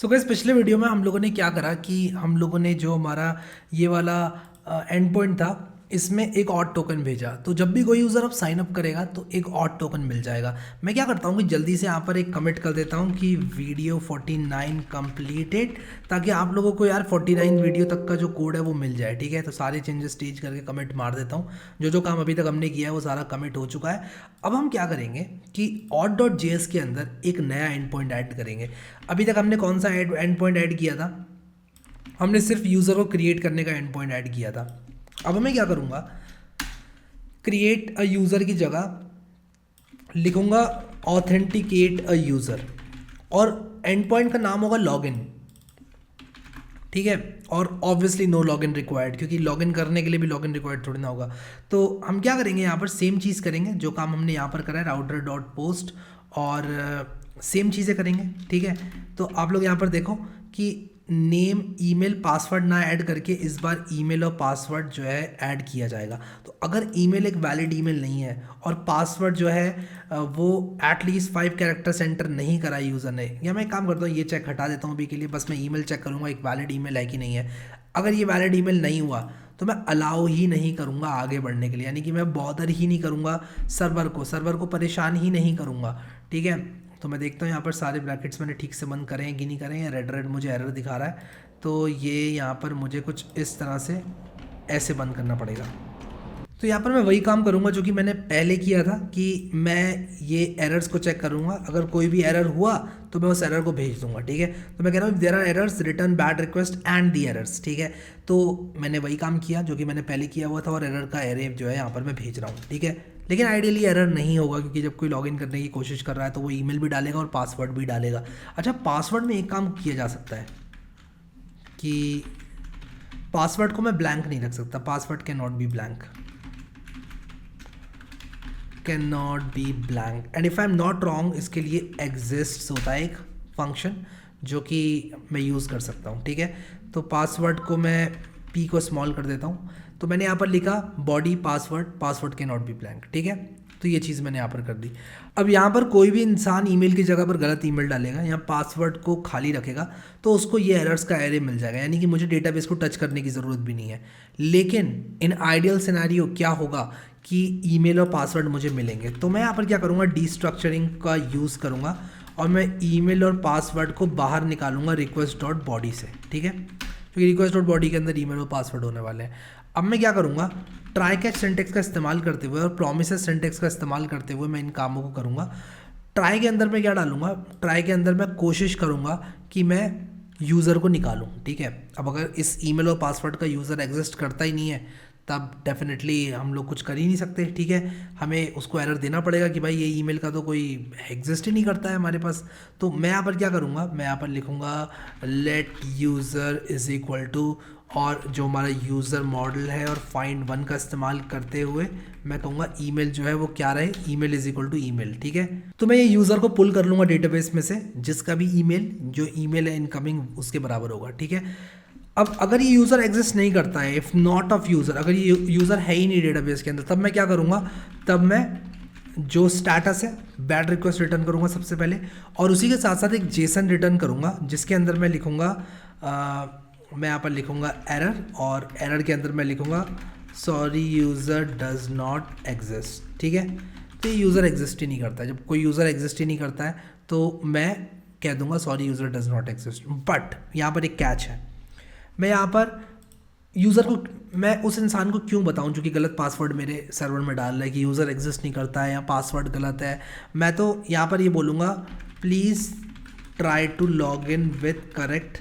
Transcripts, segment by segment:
So guys पिछले video में हम लोगों ने क्या करा कि हम लोगों ने जो हमारा ये वाला एंड पॉइंट था इसमें एक ऑड टोकन भेजा। तो जब भी कोई यूज़र अब साइन अप करेगा तो एक ऑड टोकन मिल जाएगा। मैं क्या करता हूँ कि जल्दी से यहाँ पर एक कमिट कर देता हूँ कि वीडियो 49 कंप्लीटेड, ताकि आप लोगों को यार 49 वीडियो तक का जो कोड है वो मिल जाए। ठीक है, तो सारे चेंजेस स्टेज करके कमिट मार देता हूँ। जो काम अभी तक हमने किया है वो सारा कमिट हो चुका है। अब हम क्या करेंगे कि odd.js के अंदर एक नया एंड पॉइंट ऐड करेंगे। अभी तक हमने कौन सा एंड पॉइंट ऐड किया था? हमने सिर्फ यूज़र को क्रिएट करने का एंड पॉइंट ऐड किया था। अब मैं क्या करूँगा, क्रिएट अ यूज़र की जगह लिखूँगा ऑथेंटिकेट अ यूज़र और एंड पॉइंट का नाम होगा लॉगिन। ठीक है, और ऑब्वियसली नो लॉगिन रिक्वायर्ड, क्योंकि लॉगिन करने के लिए भी लॉगिन रिक्वायर्ड थोड़ी ना होगा। तो हम क्या करेंगे, यहाँ पर सेम चीज़ करेंगे जो काम हमने यहाँ पर करा है राउटर डॉट पोस्ट, और सेम चीज़ें करेंगे। ठीक है, तो आप लोग यहाँ पर देखो कि नेम ईमेल पासवर्ड ना ऐड करके इस बार ईमेल और पासवर्ड जो है ऐड किया जाएगा। तो अगर ईमेल एक वैलिड ईमेल नहीं है और पासवर्ड जो है वो एटलीस्ट 5 कैरेक्टर एंटर नहीं करा यूज़र ने, या मैं एक काम करता हूँ ये चेक हटा देता हूँ अभी के लिए, बस मैं ईमेल चेक करूँगा एक वैलिड ईमेल है कि नहीं है। अगर ये वैलिड ईमेल नहीं हुआ तो मैं अलाउ ही नहीं करूँगा आगे बढ़ने के लिए, यानी कि मैं बॉदर ही नहीं करूँगा सर्वर को परेशान ही नहीं करूँगा। ठीक है, तो मैं देखता हूँ यहाँ पर सारे ब्रैकेट्स मैंने ठीक से बंद करें हैं कि नहीं करें हैं। रेड मुझे एरर दिखा रहा है, तो ये यहाँ पर मुझे कुछ इस तरह से ऐसे बंद करना पड़ेगा। तो यहाँ पर मैं वही काम करूँगा जो कि मैंने पहले किया था कि मैं ये एरर्स को चेक करूँगा। अगर कोई भी एरर हुआ तो मैं उस एरर को भेज दूँगा। ठीक है, तो मैं कह रहा हूँ there are errors, return bad request and the errors. ठीक है, तो मैंने वही काम किया जो कि मैंने पहले किया हुआ था और एरर का एरे जो है यहाँ पर मैं भेज रहा हूँ। ठीक है, लेकिन आइडियली एरर नहीं होगा, क्योंकि जब कोई लॉगिन करने की कोशिश कर रहा है तो वो ईमेल भी डालेगा और पासवर्ड भी डालेगा। अच्छा, पासवर्ड में एक काम किया जा सकता है कि पासवर्ड को मैं ब्लैंक नहीं रख सकता। Password can not be blank, can not be blank, and if I am not wrong इसके लिए एग्जिस्ट होता है एक फंक्शन जो कि मैं यूज़ कर सकता हूँ। ठीक है, तो पासवर्ड को मैं पी को स्मॉल कर देता हूँ। तो मैंने यहाँ पर लिखा बॉडी पासवर्ड के नॉट बी ब्लैंक। ठीक है, तो ये चीज़ मैंने यहाँ पर कर दी। अब यहाँ पर कोई भी इंसान ईमेल की जगह पर गलत ईमेल डालेगा या पासवर्ड को खाली रखेगा तो उसको ये एरर्स का एरे मिल जाएगा, यानी कि मुझे डेटाबेस को टच करने की ज़रूरत भी नहीं है। लेकिन इन आइडियल सिनेरियो क्या होगा कि ईमेल और पासवर्ड मुझे मिलेंगे, तो मैं यहाँ पर क्या करूँगा, डीस्ट्रक्चरिंग का यूज़ करूँगा और मैं ईमेल और पासवर्ड को बाहर निकालूंगा रिक्वेस्ट डॉट बॉडी से। ठीक है, क्योंकि रिक्वेस्ट डॉट बॉडी के अंदर ईमेल और पासवर्ड होने वाले हैं। अब मैं क्या करूँगा, ट्राई कैच सिंटेक्स का इस्तेमाल करते हुए और प्रोमिसेस सिंटेक्स का इस्तेमाल करते हुए मैं इन कामों को करूँगा। ट्राई के अंदर मैं क्या डालूंगा, ट्राई के अंदर मैं कोशिश करूँगा कि मैं यूज़र को निकालूँ। ठीक है, अब अगर इस ईमेल और पासवर्ड का यूज़र एग्जिस्ट करता ही नहीं है तब डेफिनेटली हम लोग कुछ कर ही नहीं सकते। ठीक है, हमें उसको एरर देना पड़ेगा कि भाई ये ईमेल का तो कोई एग्जिस्ट ही नहीं करता है हमारे पास। तो मैं यहाँ पर क्या करूँगा, मैं यहाँ पर लिखूँगा let user is equal to, और जो हमारा यूज़र मॉडल है और फाइंड वन का इस्तेमाल करते हुए मैं कहूँगा ईमेल जो है वो क्या रहे, email is equal to email. ठीक है, तो मैं ये यूज़र को पुल कर लूँगा डेटाबेस में से, जिसका भी जो ईमेल है इनकमिंग उसके बराबर होगा। ठीक है, अब अगर ये यूज़र एग्जिस्ट नहीं करता है, इफ़ नॉट ऑफ यूज़र, अगर ये यूज़र है ही नहीं डेटाबेस के अंदर, तब मैं क्या करूँगा, तब मैं जो स्टेटस है बैड रिक्वेस्ट रिटर्न करूँगा सबसे पहले, और उसी के साथ साथ एक जेसन रिटर्न करूँगा जिसके अंदर मैं लिखूँगा मैं यहाँ पर लिखूँगा एरर, और एरर के अंदर मैं लिखूँगा sorry user does not exist. ठीक है, तो ये यूज़र एग्जिस्ट ही नहीं करता है। जब कोई यूज़र एग्जिस्ट ही नहीं करता है तो मैं कह दूँगा sorry user does not exist. But यहाँ पर एक कैच है, मैं यहाँ पर यूज़र को, मैं उस इंसान को क्यों बताऊँ जो कि गलत पासवर्ड मेरे सर्वर में डाल रहा है कि यूज़र एग्जिस्ट नहीं करता है या पासवर्ड गलत है। मैं तो यहाँ पर ये बोलूँगा please try to log in with correct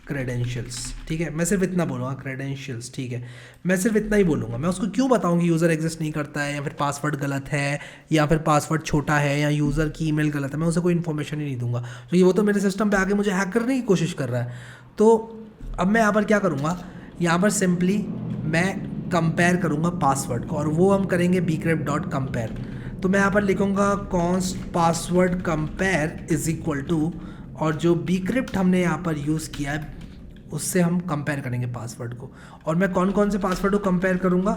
credentials. ठीक है, मैं सिर्फ इतना बोलूँगा, क्रेडेंशियल्स। ठीक है, मैं सिर्फ इतना ही बोलूँगा। मैं उसको क्यों बताऊँ कि यूज़र एग्जिस्ट नहीं करता है या फिर पासवर्ड गलत है या फिर पासवर्ड छोटा है या यूज़र की ईमेल गलत है, मैं उसे कोई इन्फॉर्मेशन ही नहीं दूंगा, क्योंकि वो तो मेरे सिस्टम पे आके मुझे हैक करने की कोशिश कर रहा है। तो अब मैं यहाँ पर क्या करूँगा, यहाँ पर सिंपली मैं कंपेयर करूँगा पासवर्ड को, और वो हम करेंगे bcrypt डॉट कंपेयर। तो मैं यहाँ पर लिखूँगा const password compare is equal to, और जो bcrypt हमने यहाँ पर यूज़ किया है उससे हम कंपेयर करेंगे पासवर्ड को। और मैं कौन कौन से पासवर्ड को कंपेयर करूँगा,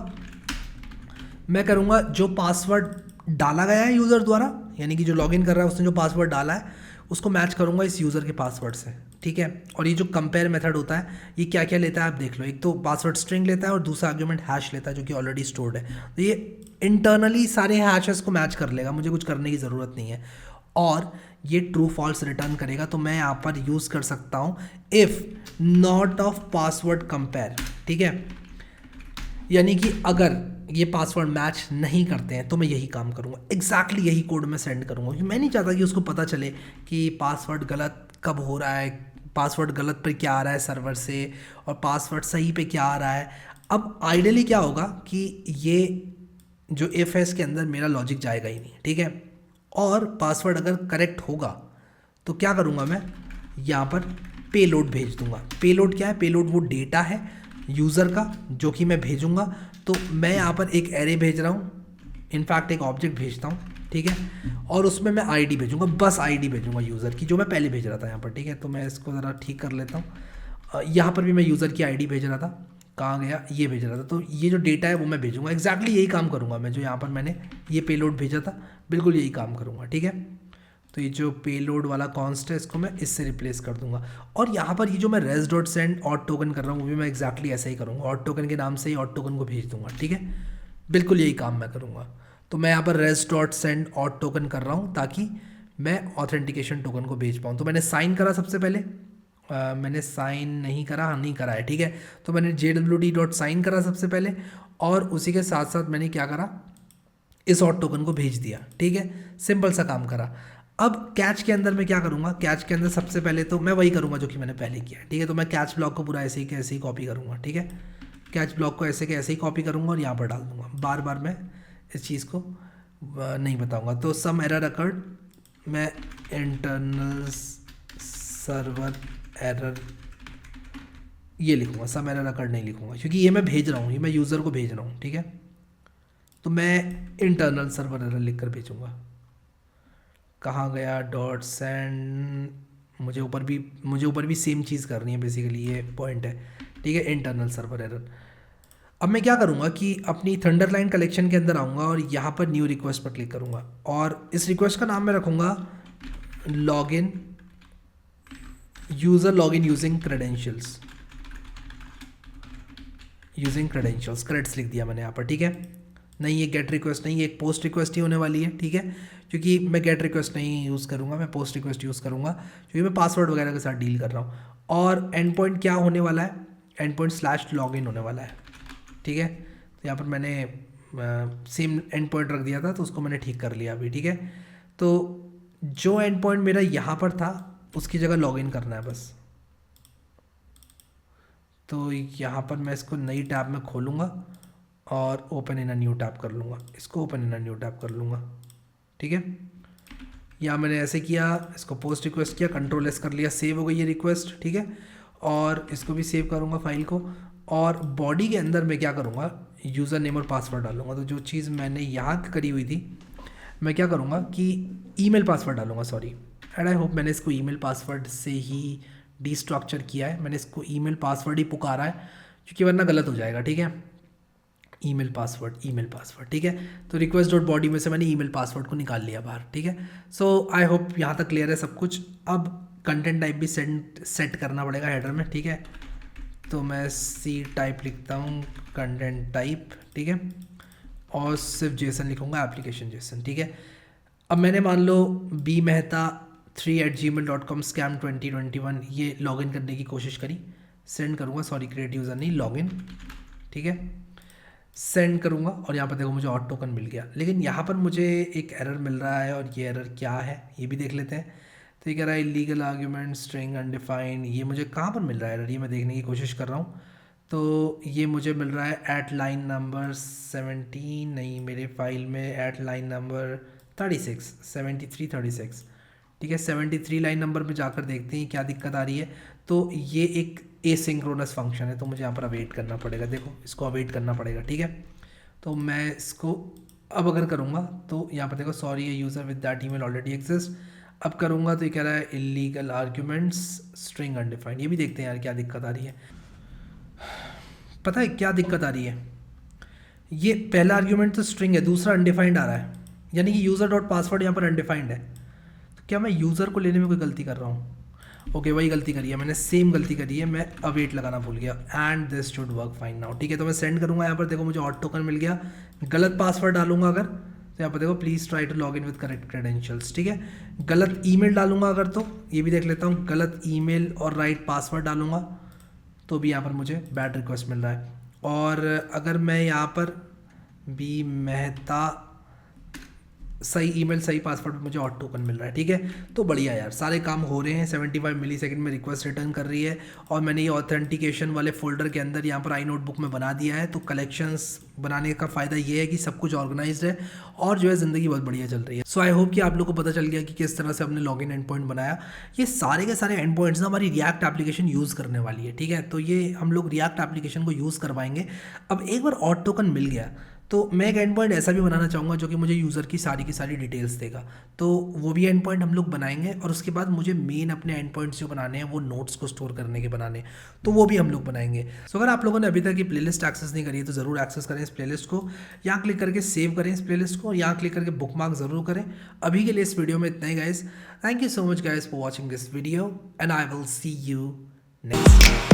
मैं करूँगा जो पासवर्ड डाला गया है यूज़र द्वारा, यानी कि जो लॉगिन कर रहा है उसने जो पासवर्ड डाला है उसको मैच करूँगा इस यूज़र के पासवर्ड से, ठीक है। और ये जो कंपेयर मेथड होता है ये क्या क्या लेता है आप देख लो, एक तो पासवर्ड स्ट्रिंग लेता है और दूसरा आर्ग्यूमेंट हैश लेता है जो कि ऑलरेडी स्टोर्ड है। तो ये इंटरनली सारे हैशेस को मैच कर लेगा, मुझे कुछ करने की ज़रूरत नहीं है, और ये ट्रू फॉल्स रिटर्न करेगा। तो मैं यहाँ पर यूज़ कर सकता हूँ if not of password compare, ठीक है। यानी कि अगर ये पासवर्ड मैच नहीं करते हैं तो मैं यही काम करूँगा, एग्जैक्टली यही कोड मैं सेंड करूँगा, क्योंकि मैं नहीं चाहता कि उसको पता चले कि पासवर्ड गलत कब हो रहा है, पासवर्ड गलत पर क्या आ रहा है सर्वर से और पासवर्ड सही पे क्या आ रहा है। अब आइडियली क्या होगा कि ये जो इफ है इसके अंदर मेरा लॉजिक जाएगा ही नहीं, ठीक है। और पासवर्ड अगर करेक्ट होगा तो क्या करूँगा मैं, यहाँ पर पेलोड भेज दूंगा। पेलोड क्या है, पेलोड वो डेटा है यूज़र का जो कि मैं भेजूंगा। तो मैं यहाँ पर एक एरे भेज रहा हूँ, इनफैक्ट एक ऑब्जेक्ट भेजता हूँ, ठीक है, और उसमें मैं आईडी भेजूंगा, बस आईडी भेजूंगा यूज़र की जो मैं पहले भेज रहा था यहाँ पर, ठीक है। तो मैं इसको ज़रा ठीक कर लेता हूँ, यहाँ पर भी मैं यूज़र की आईडी भेज रहा था, कहाँ गया, ये भेज रहा था। तो ये जो डेटा है वो मैं भेजूंगा, एग्जैक्टली यही काम करूँगा मैं जो यहाँ पर मैंने ये पेलोड भेजा था, बिल्कुल यही काम करूँगा, ठीक है। तो ये जो पेलोड वाला कॉन्स्ट है इसको मैं इससे रिप्लेस कर दूंगा। और यहाँ पर ये जो मैं res dot send auth token कर रहा हूँ वो भी मैं एग्जैक्टली ऐसा ही करूँगा, ऑड टोकन के नाम से ही ऑड टोकन को भेज दूंगा, ठीक है। बिल्कुल यही काम मैं करूँगा। तो मैं यहाँ पर res dot send auth token कर रहा हूँ ताकि मैं ऑथेंटिकेशन टोकन को भेज पाऊँ। तो मैंने साइन करा सबसे पहले, मैंने साइन नहीं करा, हाँ नहीं करा है, ठीक है। तो मैंने JWT.sign करा सबसे पहले, और उसी के साथ साथ मैंने क्या करा, इस ऑड टोकन को भेज दिया, ठीक है। सिंपल सा काम करा। अब कैच के अंदर मैं क्या करूँगा, कैच के अंदर सबसे पहले तो मैं वही करूँगा जो कि मैंने पहले किया, ठीक है। तो मैं कैच ब्लॉक को पूरा ऐसे ही के ऐसे ही कॉपी करूँगा, ठीक है। कैच ब्लॉक को ऐसे के ऐसे ही कॉपी करूँगा और यहाँ पर डाल दूँगा। बार बार मैं इस चीज़ को नहीं बताऊँगा। तो सम एरर अकर्ड, मैं इंटरनल सर्वर एरर ये लिखूँगा, सम एरर अकर्ड नहीं लिखूँगा क्योंकि ये मैं भेज रहा हूँ, ये मैं यूज़र को भेज रहा हूँ, ठीक है। तो मैं इंटरनल सर्वर एरर लिख कर भेजूँगा। कहाँ गया डॉट सेंड, मुझे ऊपर भी सेम चीज़ करनी है, बेसिकली ये पॉइंट है, ठीक है। Internal server error. अब मैं क्या करूँगा कि अपनी थंडरलाइन कलेक्शन के अंदर आऊँगा और यहाँ पर न्यू रिक्वेस्ट पर क्लिक करूँगा और इस रिक्वेस्ट का नाम मैं रखूँगा login, user login using credentials, creds लिख दिया मैंने यहाँ पर, ठीक है। नहीं ये गेट रिक्वेस्ट नहीं, ये एक पोस्ट रिक्वेस्ट ही होने वाली है, ठीक है। क्योंकि मैं गेट रिक्वेस्ट नहीं यूज़ करूँगा, मैं पोस्ट रिक्वेस्ट यूज़ करूँगा क्योंकि मैं पासवर्ड वगैरह के साथ डील कर रहा हूँ। और एंड पॉइंट क्या होने वाला है, एंड पॉइंट /login होने वाला है, ठीक है। तो यहाँ पर मैंने सेम एंड पॉइंट रख दिया था तो उसको मैंने ठीक कर लिया अभी, ठीक है। तो जो एंड पॉइंट मेरा यहाँ पर था उसकी जगह लॉगिन करना है बस। तो यहाँ पर मैं इसको नई टैब में खोलूँगा और open in a new tab कर लूँगा, इसको open in a new tab कर लूँगा, ठीक है। या मैंने ऐसे किया, इसको पोस्ट रिक्वेस्ट किया, Ctrl+S कर लिया, सेव हो गई ये रिक्वेस्ट, ठीक है। और इसको भी सेव करूँगा फाइल को, और बॉडी के अंदर मैं क्या करूँगा, यूज़र नेम और पासवर्ड डालूँगा। तो जो चीज़ मैंने यहाँ करी हुई थी मैं क्या करूँगा कि ईमेल पासवर्ड डालूँगा, सॉरी, एंड आई होप मैंने इसको ईमेल पासवर्ड से ही डिस्ट्रक्चर किया है, मैंने इसको ईमेल पासवर्ड ही पुकारा है क्योंकि वरना गलत हो जाएगा, ठीक है। ईमेल पासवर्ड, ठीक है। तो रिक्वेस्ट डॉट बॉडी में से मैंने ईमेल पासवर्ड को निकाल लिया बाहर, ठीक है। सो आई होप यहाँ तक क्लियर है सब कुछ। अब कंटेंट टाइप भी सेट करना पड़ेगा हेडर में, ठीक है। तो मैं सी टाइप लिखता हूँ, कंटेंट टाइप, ठीक है, और सिर्फ जेसन लिखूँगा, एप्लीकेशन जेसन, ठीक है। अब मैंने मान लो bmehta3@gmail.com स्कैम 2021 ये लॉगिन करने की कोशिश करी, सेंड करूँगा, सॉरी क्रिएट यूज़र नहीं, लॉगिन, ठीक है, सेंड करूँगा और यहाँ पर देखो मुझे ऑड टोकन मिल गया। लेकिन यहाँ पर मुझे एक एरर मिल रहा है और ये एरर क्या है ये भी देख लेते हैं। तो ये कह रहा है इलीगल आर्ग्यूमेंट स्ट्रिंग अनडिफाइंड, ये मुझे कहाँ पर मिल रहा है एरर, ये मैं देखने की कोशिश कर रहा हूँ। तो ये मुझे मिल रहा है एट लाइन नंबर 17, नहीं मेरे फाइल में एट लाइन नंबर 36, 7336, ठीक है। 73 लाइन नंबर पे जाकर देखते हैं क्या दिक्कत आ रही है। तो ये एक एसिंक्रोनस फंक्शन है तो मुझे यहाँ पर अवेट करना पड़ेगा, देखो इसको अवेट करना पड़ेगा, ठीक है। तो मैं इसको अब अगर करूँगा तो यहाँ पर देखो sorry A user with that email already exist. अब करूँगा तो ये कह रहा है इलीगल आर्ग्यूमेंट्स स्ट्रिंग अनडिफाइंड। ये भी देखते हैं यार क्या दिक्कत आ रही है। पता है क्या दिक्कत आ रही है, ये पहला आर्ग्यूमेंट तो स्ट्रिंग है, दूसरा अनडिफाइंड आ रहा है, यानी कि यूज़र डॉट पासवर्ड यहाँ पर अनडिफाइंड है। तो क्या मैं यूज़र को लेने में कोई गलती कर रहा हूँ? ओके वही गलती करी है मैंने, सेम गलती करी है, मैं अवेट लगाना भूल गया and this should work fine now. ठीक है, तो मैं सेंड करूँगा यहाँ पर, देखो मुझे ऑट टोकन मिल गया। गलत पासवर्ड डालूंगा अगर तो यहाँ पर देखो please try to log in with correct credentials. ठीक है, गलत ईमेल डालूंगा अगर तो ये भी देख लेता हूँ, गलत ईमेल और राइट पासवर्ड डालूंगा तो भी यहाँ पर मुझे बैड रिक्वेस्ट मिल रहा है। और अगर मैं यहाँ पर बी मेहता सही ईमेल सही पासवर्ड पे मुझे ऑट टोकन मिल रहा है। ठीक है, तो बढ़िया यार, सारे काम हो रहे हैं। 75 मिली सेकेंड में रिक्वेस्ट रिटर्न कर रही है और मैंने ये ऑथेंटिकेशन वाले फोल्डर के अंदर यहाँ पर आई नोटबुक में बना दिया है। तो कलेक्शंस बनाने का फ़ायदा ये है कि सब कुछ ऑर्गेनाइज्ड है और जो है ज़िंदगी बहुत बढ़िया चल रही है। सो आई होप कि आप लोग को पता चल गया कि किस तरह से हमने लॉगिन एंड पॉइंट बनाया। ये सारे के सारे एंड पॉइंट्स ना हमारी रिएक्ट एप्लीकेशन यूज़ करने वाली है। ठीक है, तो ये हम लोग रिएक्ट एप्लीकेशन को यूज़ करवाएंगे। अब एक बार ऑट टोकन मिल गया तो मैं एक एंड पॉइंट ऐसा भी बनाना चाहूँगा जो कि मुझे यूज़र की सारी डिटेल्स देगा। तो वो भी एंड पॉइंट हम लोग बनाएंगे और उसके बाद मुझे मेन अपने एंड पॉइंट्स जो बनाने हैं वो नोट्स को स्टोर करने के बनाने हैं, तो वो भी हम लोग बनाएंगे। सो अगर आप लोगों ने अभी तक ये प्लेलिस्ट एक्सेस नहीं करी है तो ज़रूर एक्सेस करें इस प्लेलिस्ट को, यहाँ क्लिक करके सेव करें इस प्लेलिस्ट को, यहाँ क्लिक करके बुक मार्क ज़रूर करें। अभी के लिए इस वीडियो में इतना ही guys. Thank you so much guys for watching this video and I will see you next time.